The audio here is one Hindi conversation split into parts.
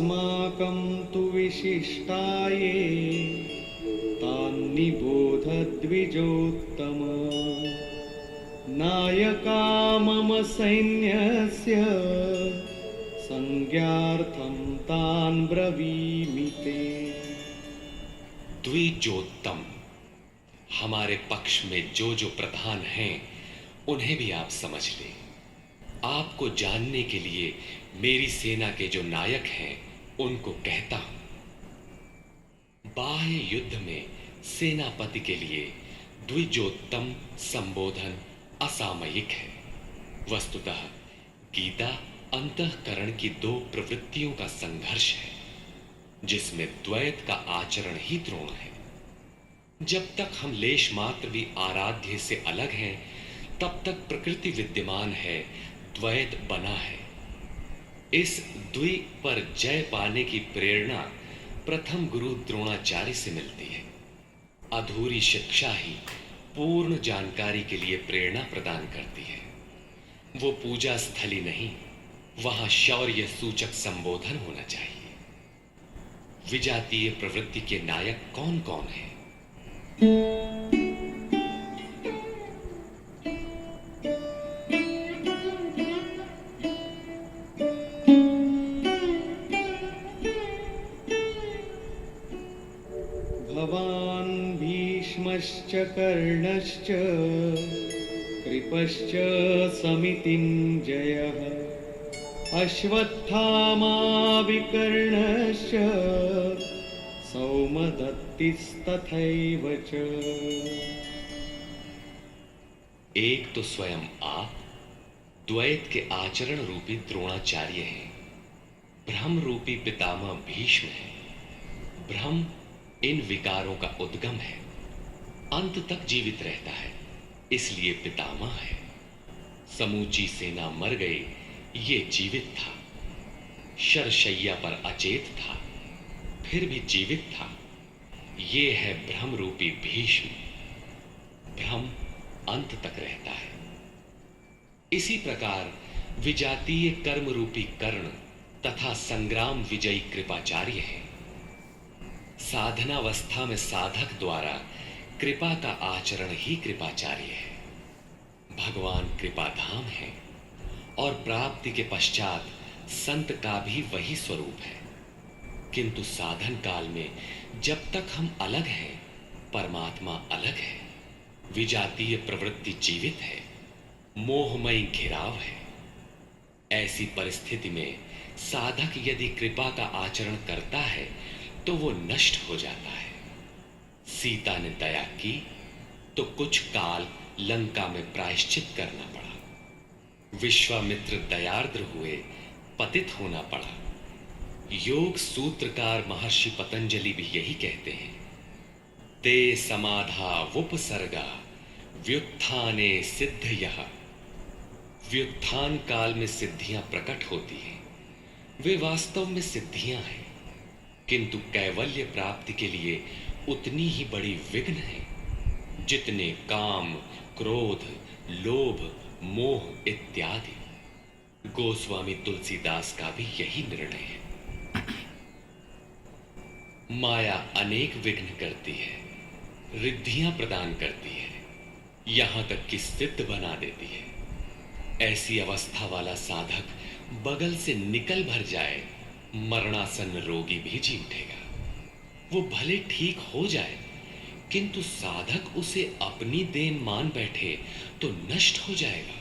अस्माकं तु विशिष्टाये तान्निबोध द्विजोत्तम। नायका मम सैन्यस्य संज्ञार्थं तान् ब्रवीमि ते। द्विजोत्तम, हमारे पक्ष में जो जो प्रधान हैं उन्हें भी आप समझ लें। आपको जानने के लिए मेरी सेना के जो नायक हैं उनको कहता हूं। बाह्य युद्ध में सेनापति के लिए द्विजोत्तम संबोधन असामयिक है। वस्तुतः गीता अंतःकरण की दो प्रवृत्तियों का संघर्ष है, जिसमें द्वैत का आचरण ही द्रोण है। जब तक हम लेश मात्र भी आराध्य से अलग हैं, तब तक प्रकृति विद्यमान है, द्वैत बना है। इस द्वि पर जय पाने की प्रेरणा प्रथम गुरु द्रोणाचार्य से मिलती है। अधूरी शिक्षा ही पूर्ण जानकारी के लिए प्रेरणा प्रदान करती है। वो पूजा स्थली नहीं, वहां शौर्य सूचक संबोधन होना चाहिए। विजातीय प्रवृत्ति के नायक कौन कौन है? भवान् भीष्मश्च कर्णश्च कृपश्च समितिञ्जयः अश्वत्थामा विकर्णश्च सौमदत्तिस्तथैव च। एक तो स्वयं आप द्वैत के आचरण रूपी द्रोणाचार्य हैं। भ्रम रूपी पितामह भीष्म है। भ्रम इन विकारों का उद्गम है, अंत तक जीवित रहता है, इसलिए पितामह है। समूची सेना मर गई, ये जीवित था। शरशैया पर अचेत था, फिर भी जीवित था। ये है भ्रम रूपी भीष्म। भ्रम अंत तक रहता है। इसी प्रकार विजातीय कर्म रूपी कर्ण तथा संग्राम विजयी कृपाचार्य है। साधनावस्था में साधक द्वारा कृपा का आचरण ही कृपाचार्य है। भगवान कृपाधाम है और प्राप्ति के पश्चात संत का भी वही स्वरूप है। किंतु साधन काल में जब तक हम अलग हैं, परमात्मा अलग है। विजातीय प्रवृत्ति जीवित है, मोहमयी घिराव है। ऐसी परिस्थिति में साधक यदि कृपा का आचरण करता है तो वो नष्ट हो जाता है। सीता ने दया की तो कुछ काल लंका में प्रायश्चित करना पड़ा। विश्वामित्र दयार्द्र हुए, पतित होना पड़ा। योग सूत्रकार महर्षि पतंजलि भी यही कहते हैं, ते समाधा वुपसर्गा व्युत्थाने सिद्धयः। व्युत्थान काल में सिद्धियां प्रकट होती हैं, वे वास्तव में सिद्धियां हैं, किंतु कैवल्य प्राप्ति के लिए उतनी ही बड़ी विघ्न है जितने काम, क्रोध, लोभ, मोह इत्यादि। गोस्वामी तुलसीदास का भी यही निर्णय है। माया अनेक विघ्न करती है, रिद्धियां प्रदान करती है, यहां तक कि सिद्ध बना देती है। ऐसी अवस्था वाला साधक बगल से निकल भर जाए, मरणासन्न रोगी भी जी उठेगा। वो भले ठीक हो जाए, किंतु साधक उसे अपनी देन मान बैठे तो नष्ट हो जाएगा।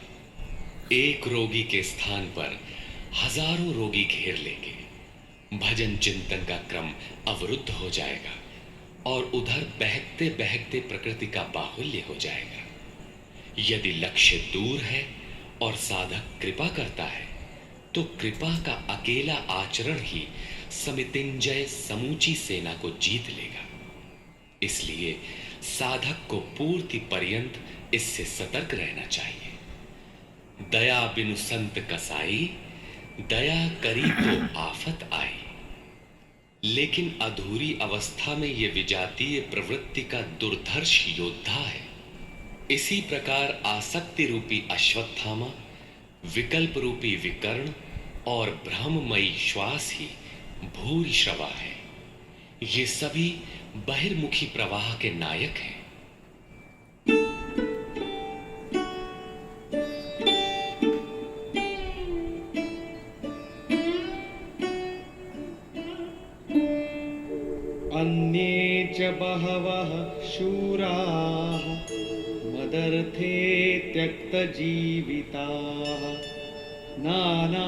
एक रोगी के स्थान पर हजारों रोगी घेर लेंगे। भजन चिंतन का क्रम अवरुद्ध हो जाएगा और उधर बहकते बहकते प्रकृति का बाहुल्य हो जाएगा। यदि लक्ष्य दूर है और साधक कृपा करता है तो कृपा का अकेला आचरण ही समितिंजय समूची सेना को जीत लेगा। इसलिए साधक को पूर्ति पर्यंत इससे सतर्क रहना चाहिए। दया बिनु संत कसाई, दया करी तो आफत आई। लेकिन अधूरी अवस्था में यह विजातीय प्रवृत्ति का दुर्धर्ष योद्धा है। इसी प्रकार आसक्ति रूपी अश्वत्थामा, विकल्प रूपी विकर्ण और भ्रममयी श्वास ही भूरिश्रवा है। ये सभी बहिर्मुखी प्रवाह के नायक हैं। अन्ये च बहवः शूराः मदर्थे त्यक्तजीविताः नानाशस्त्रप्रहरणाः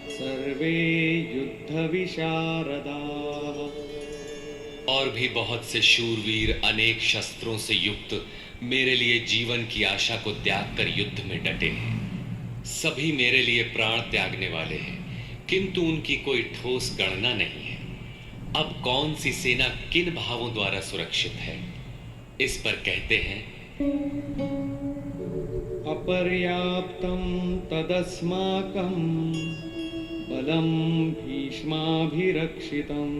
सर्वे युद्धविशारदाः। और भी बहुत से शूरवीर अनेक शस्त्रों से युक्त मेरे लिए जीवन की आशा को त्याग कर युद्ध में डटे हैं। सभी मेरे लिए प्राण त्यागने वाले हैं, किंतु उनकी कोई ठोस गणना नहीं है। अब कौन सी सेना किन भावों द्वारा सुरक्षित है, इस पर कहते हैं अपर्याप्तं तदस्माकं बलं भीष्माभिरक्षितं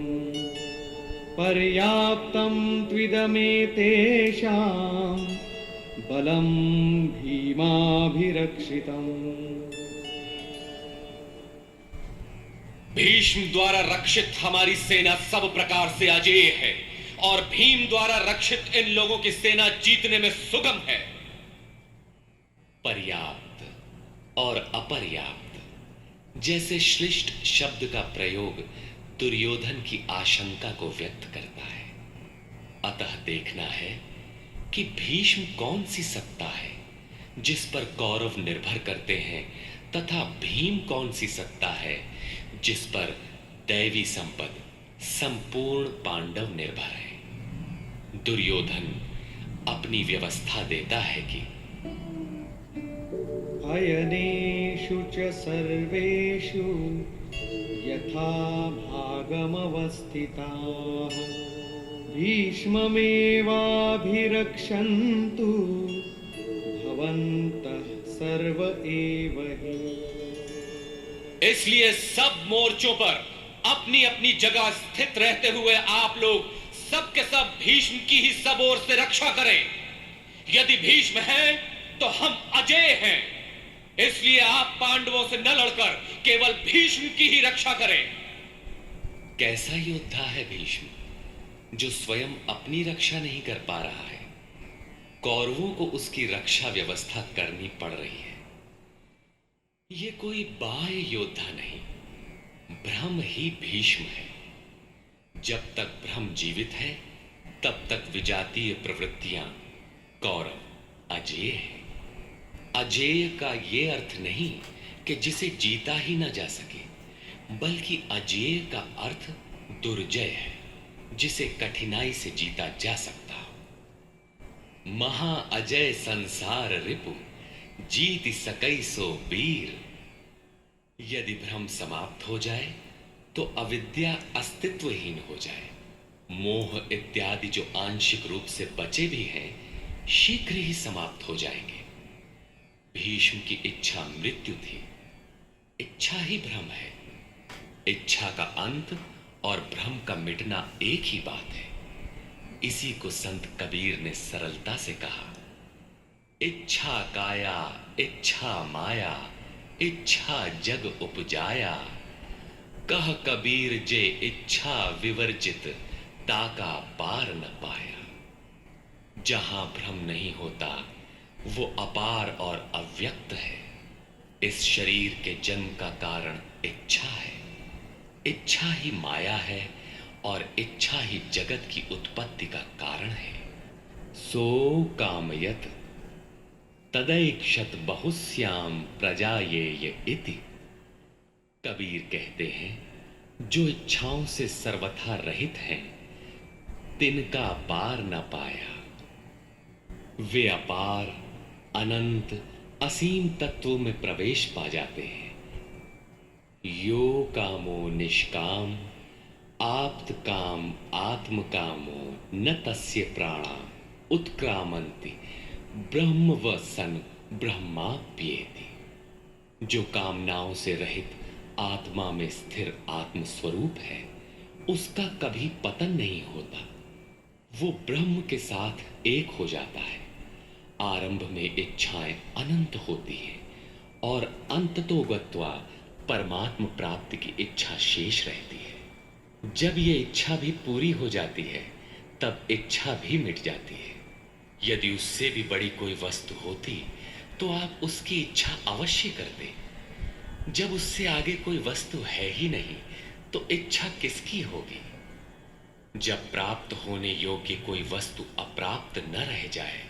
पर्याप्तं त्विदमेतेषां बलं भीमाभिरक्षितम्। भीष्म द्वारा रक्षित हमारी सेना सब प्रकार से अजेय है और भीम द्वारा रक्षित इन लोगों की सेना जीतने में सुगम है। पर्याप्त और अपर्याप्त जैसे श्लिष्ट शब्द का प्रयोग दुर्योधन की आशंका को व्यक्त करता है। अतः देखना है कि भीष्म कौन सी सत्ता है जिस पर कौरव निर्भर करते हैं, तथा भीम कौन सी सत्ता है जिस पर दैवी संपद संपूर्ण पांडव निर्भर है। दुर्योधन अपनी व्यवस्था देता है कि अयनेषु च सर्वेषु यथा भागमवस्थिताः भीष्ममेवाभिरक्षन्तु भवन्तः सर्व एव हि। इसलिए सब मोर्चों पर अपनी अपनी जगह स्थित रहते हुए आप लोग सबके सब भीष्म की ही सब ओर से रक्षा करें। यदि भीष्म है तो हम अजेय हैं, इसलिए आप पांडवों से न लड़कर केवल भीष्म की ही रक्षा करें। कैसा योद्धा है भीष्म, जो स्वयं अपनी रक्षा नहीं कर पा रहा है, कौरवों को उसकी रक्षा व्यवस्था करनी पड़ रही है। ये कोई बाह्य योद्धा नहीं, ब्रह्म ही भीष्म है। जब तक ब्रह्म जीवित है तब तक विजातीय प्रवृत्तियां कौरव अजेय है। अजेय का ये अर्थ नहीं कि जिसे जीता ही न जा सके, बल्कि अजेय का अर्थ दुर्जय है, जिसे कठिनाई से जीता जा सकता हो। महा अजय संसार रिपु जीत सकई सो वीर। यदि भ्रम समाप्त हो जाए तो अविद्या अस्तित्वहीन हो जाए। मोह इत्यादि जो आंशिक रूप से बचे भी हैं, शीघ्र ही समाप्त हो जाएंगे। भीष्म की इच्छा मृत्यु थी, इच्छा ही भ्रम है। इच्छा का अंत और भ्रम का मिटना एक ही बात है। इसी को संत कबीर ने सरलता से कहा, इच्छा काया इच्छा माया इच्छा जग उपजाया। कह कबीर जे इच्छा विवर्जित ताका पार न पाया। जहां भ्रम नहीं होता वो अपार और अव्यक्त है। इस शरीर के जन्म का कारण इच्छा है, इच्छा ही माया है और इच्छा ही जगत की उत्पत्ति का कारण है। सो कामयत तदैक्षत बहुश्याम प्रजायेय इति। कबीर कहते हैं, जो इच्छाओं से सर्वथा रहित हैं, तिनका पार न पाया। वे अपार अनंत असीम तत्वों में प्रवेश पा जाते हैं। यो कामो निष्काम आप्त काम आत्म कामो न तस्य प्राणा उत्क्रामंति ब्रह्म व सन ब्रह्माप्येति। जो कामनाओं से रहित आत्मा में स्थिर आत्म स्वरूप है, उसका कभी पतन नहीं होता। वो ब्रह्म के साथ एक हो जाता है। आरंभ में इच्छाएं अनंत होती हैं और अंततो गत्वा परमात्म प्राप्ति की इच्छा शेष रहती है। जब ये इच्छा भी पूरी हो जाती है तब इच्छा भी मिट जाती है। यदि उससे भी बड़ी कोई वस्तु होती तो आप उसकी इच्छा अवश्य करते। जब उससे आगे कोई वस्तु है ही नहीं तो इच्छा किसकी होगी? जब प्राप्त होने योग्य कोई वस्तु अप्राप्त न रह जाए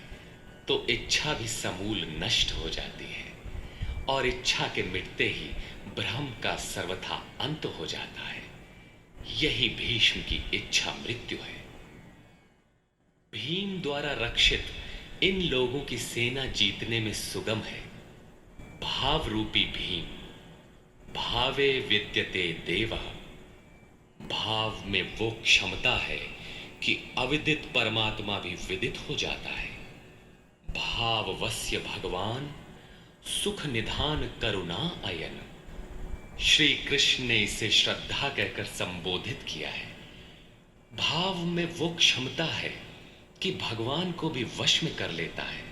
तो इच्छा भी समूल नष्ट हो जाती है और इच्छा के मिटते ही ब्रह्म का सर्वथा अंत हो जाता है। यही भीष्म की इच्छा मृत्यु है। भीम द्वारा रक्षित इन लोगों की सेना जीतने में सुगम है। भाव रूपी भीम, भावे विद्यते देवः, भाव में वो क्षमता है कि अविदित परमात्मा भी विदित हो जाता है। भाववस्य भगवान सुख निधान करुणा अयन। श्री कृष्ण ने इसे श्रद्धा कहकर संबोधित किया है। भाव में वो क्षमता है कि भगवान को भी वश में कर लेता है।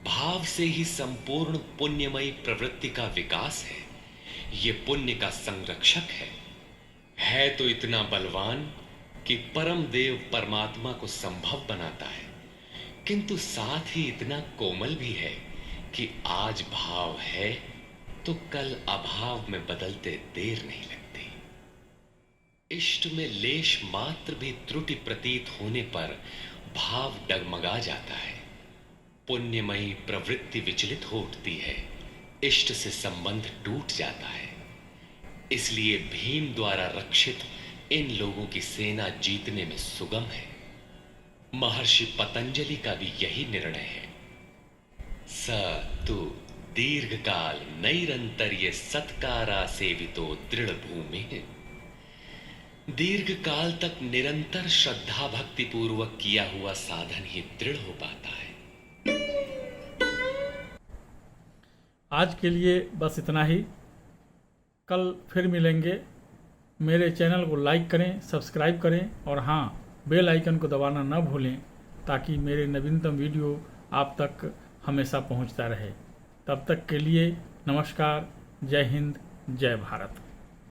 भाव से ही संपूर्ण पुण्यमयी प्रवृत्ति का विकास है। ये पुण्य का संरक्षक है तो इतना बलवान कि परम देव परमात्मा को संभव बनाता है, किंतु साथ ही इतना कोमल भी है कि आज भाव है तो कल अभाव में बदलते देर नहीं लगती। इष्ट में लेश मात्र भी त्रुटि प्रतीत होने पर भाव डगमगा जाता है। पुण्यमयी प्रवृत्ति विचलित हो उठती है, इष्ट से संबंध टूट जाता है। इसलिए भीम द्वारा रक्षित इन लोगों की सेना जीतने में सुगम है। महर्षि पतंजलि का भी यही निर्णय है। स तु दीर्घकाल नैरंतर्य सत्कारा सेवितो दृढ़ भूमि। दीर्घ काल तक निरंतर श्रद्धा भक्ति पूर्वक किया हुआ साधन ही दृढ़ हो पाता है। आज के लिए बस इतना ही। कल फिर मिलेंगे। मेरे चैनल को लाइक करें, सब्सक्राइब करें और हाँ, बेल आइकन को दबाना न भूलें ताकि मेरे नवीनतम वीडियो आप तक हमेशा पहुंचता रहे। तब तक के लिए नमस्कार। जय हिंद, जय भारत।